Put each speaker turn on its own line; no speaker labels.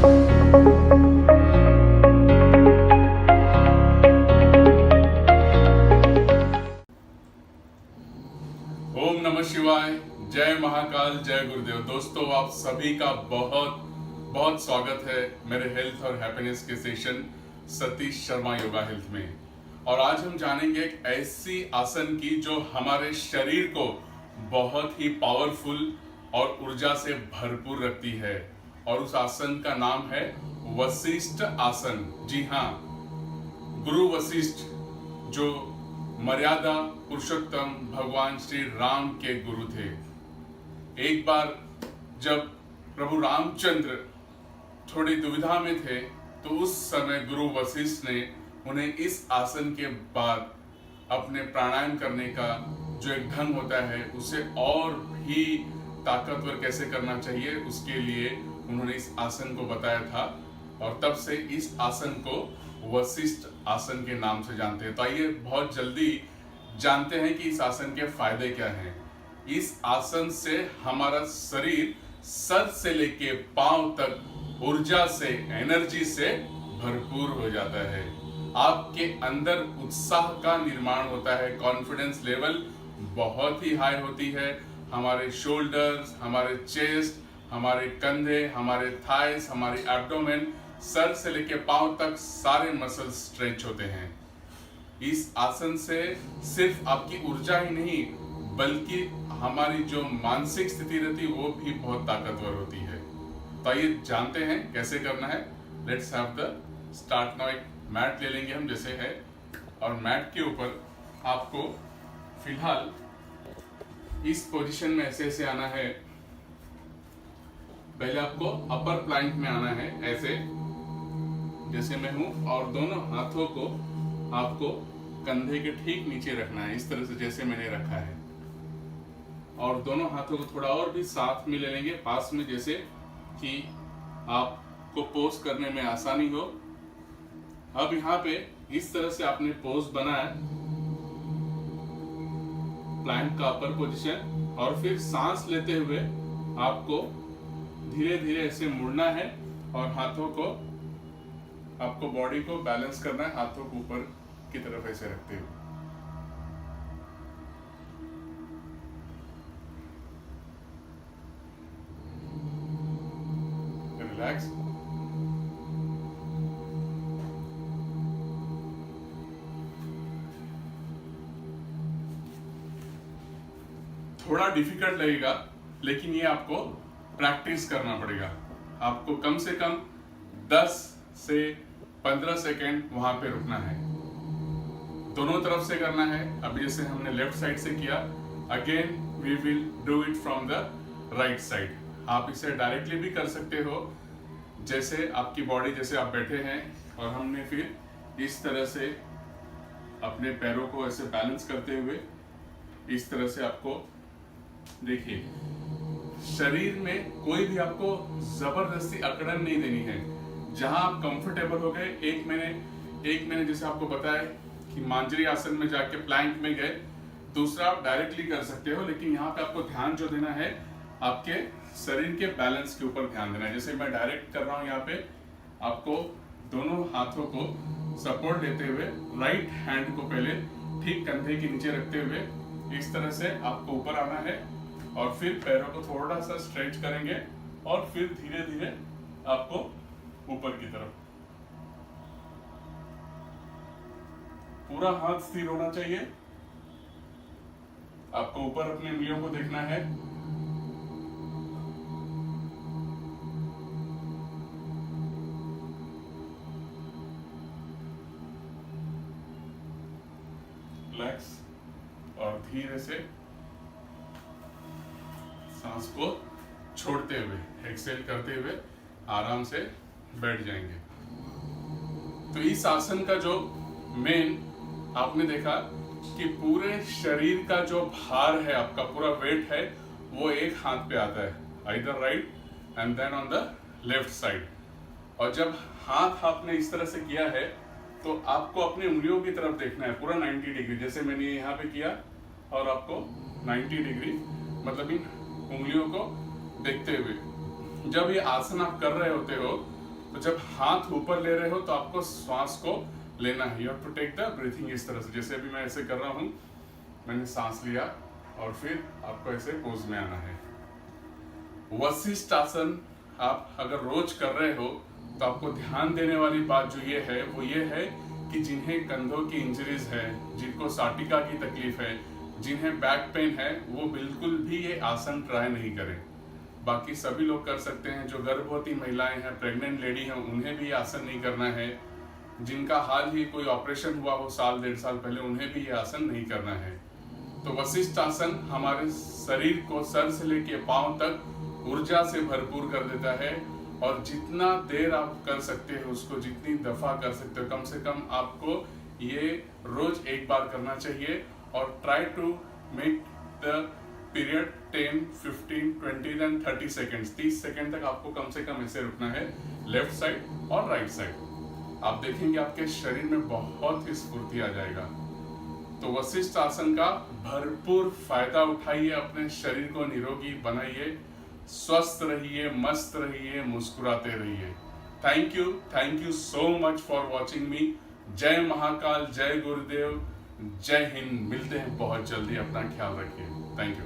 ओम नमः शिवाय, जय महाकाल, जय गुरुदेव। दोस्तों, आप सभी का बहुत बहुत स्वागत है मेरे हेल्थ और हैप्पीनेस के सेशन सतीश शर्मा योगा हेल्थ में। और आज हम जानेंगे एक ऐसी आसन की जो हमारे शरीर को बहुत ही पावरफुल और ऊर्जा से भरपूर रखती है। और उस आसन का नाम है वशिष्ठ आसन। जी हाँ, गुरु वशिष्ठ जो मर्यादा पुरुषोत्तम भगवान श्री राम के गुरु थे। एक बार जब प्रभु रामचंद्र थोड़ी दुविधा में थे तो उस समय गुरु वशिष्ठ ने उन्हें इस आसन के बाद अपने प्राणायाम करने का जो एक ढंग होता है उसे और भी ताकतवर कैसे करना चाहिए उसके लिए उन्होंने इस आसन को बताया था। और तब से इस आसन को वशिष्ठ आसन के नाम से जानते हैं। तो आइए बहुत जल्दी जानते हैं कि इस आसन के फायदे क्या हैं। इस आसन से हमारा शरीर सर से लेके पांव तक ऊर्जा से, एनर्जी से भरपूर हो जाता है। आपके अंदर उत्साह का निर्माण होता है, कॉन्फिडेंस लेवल बहुत ही हाई होती है। हमारे शोल्डर्स, हमारे चेस्ट, हमारे कंधे, हमारे थाइस, हमारी एब्डोमेन, सर से लेके पांव तक सारे मसल्स स्ट्रेच होते हैं। इस आसन से सिर्फ आपकी ऊर्जा ही नहीं बल्कि हमारी जो मानसिक स्थिति रहती है वो भी बहुत ताकतवर होती है। तो आइए जानते हैं कैसे करना है। Let's have the start now. एक मैट ले लेंगे हम जैसे है, और मैट के ऊपर आपको फिलहाल इस पोजीशन में ऐसे ऐसे आना है। पहले आपको अपर प्लैंक में आना है ऐसे जैसे मैं हूं, और दोनों हाथों को आपको कंधे के ठीक नीचे रखना है, इस तरह से जैसे मैंने रखा है। और दोनों हाथों को थोड़ा और भी साथ में ले लेंगे, पास में, जैसे कि आपको पोज करने में आसानी हो। अब यहाँ पे इस तरह से आपने पोज बनाया, प्लैंक का अपर पोजीशन, और फिर सांस लेते हुए आपको धीरे धीरे ऐसे मुड़ना है और हाथों को, आपको बॉडी को बैलेंस करना है हाथों को ऊपर की तरफ ऐसे रखते हुए। रिलैक्स। थोड़ा डिफिकल्ट लगेगा लेकिन ये आपको प्रैक्टिस करना पड़ेगा। आपको कम से कम 10 से 15 सेकेंड वहां पे रुकना है। दोनों तरफ से करना है। अभी जैसे हमने लेफ्ट साइड से किया, again we will do it from the right side. आप इसे डायरेक्टली भी कर सकते हो, जैसे आपकी बॉडी, जैसे आप बैठे हैं और हमने फिर इस तरह से अपने पैरों को ऐसे बैलेंस करते हुए इस तरह से आपको, देखिए, शरीर में कोई भी आपको जबरदस्ती अकड़न नहीं देनी है। जहां आप कंफर्टेबल हो गए, एक मैंने जैसे आपको बताया कि मांजरी आसन में जाके प्लैंक में गए, दूसरा आप डायरेक्टली कर सकते हो, लेकिन यहाँ पे आपको ध्यान जो देना है आपके शरीर के बैलेंस के ऊपर ध्यान देना है। जैसे मैं डायरेक्ट कर रहा हूँ, यहाँ पे आपको दोनों हाथों को सपोर्ट देते हुए राइट हैंड को पहले ठीक कंधे के नीचे रखते हुए इस तरह से आपको ऊपर आना है, और फिर पैरों को थोड़ा सा स्ट्रेच करेंगे और फिर धीरे धीरे आपको ऊपर की तरफ। पूरा हाथ स्थिर होना चाहिए। आपको ऊपर अपनी उंगलियों को देखना है। रिलैक्स, और धीरे से सांस को छोड़ते हुए, एक्सेल करते हुए आराम से बैठ जाएंगे। तो इस आसन का जो मेन आपने देखा कि पूरे शरीर का जो भार है, आपका पूरा वेट है, वो एक हाथ पे आता है, either right and then on the left side. और जब हाथ आपने इस तरह से किया है तो आपको अपनी उंगलियों की तरफ देखना है पूरा 90 डिग्री, जैसे मैंने यहाँ पे किया, और आपको 90 डिग्री मतलब इन उंगलियों को देखते हुए। जब ये आसन आप कर रहे होते हो तो जब हाथ ऊपर ले रहे हो तो आपको श्वास को लेना है। You have to take the breathing इस तरह से, जैसे अभी मैं ऐसे कर रहा हूं, मैंने सांस लिया और फिर आपको ऐसे पोज में आना है। वशिष्ठ आसन आप अगर रोज कर रहे हो तो आपको ध्यान देने वाली बात जो ये है कि जिन्हें कंधों की इंजरीज है, जिनको साटिका की तकलीफ है, जिन्हें बैक पेन है, वो बिल्कुल भी ये आसन ट्राई नहीं करें। बाकी सभी लोग कर सकते हैं। जो गर्भवती महिलाएं हैं, प्रेग्नेंट लेडी हैं, उन्हें भी आसन नहीं करना है। जिनका हाल ही कोई ऑपरेशन हुआ हो साल 1.5 साल पहले, उन्हें भी ये आसन नहीं करना है। तो वशिष्ठ आसन हमारे शरीर को सर से लेके पांव तक ऊर्जा से भरपूर कर देता है, और जितना देर आप कर सकते हो उसको, जितनी दफा कर सकते हो, कम से कम आपको ये रोज एक बार करना चाहिए। और try to make the period 10, 15, 20 and 30 seconds. 30 second तक आपको कम से कम ऐसे रुकना है, लेफ्ट साइड और राइट साइड। आप देखेंगे आपके शरीर में बहुत ही स्फूर्ति आ जाएगा। तो वशिष्ठ आसन का भरपूर फायदा उठाइए, अपने शरीर को निरोगी बनाइए, स्वस्थ रहिए, मस्त रहिए, मुस्कुराते रहिए। Thank you so much for watching मी। जय महाकाल, जय गुरुदेव, जय हिंद। मिलते हैं बहुत जल्दी, अपना ख्याल रखिए। Thank you.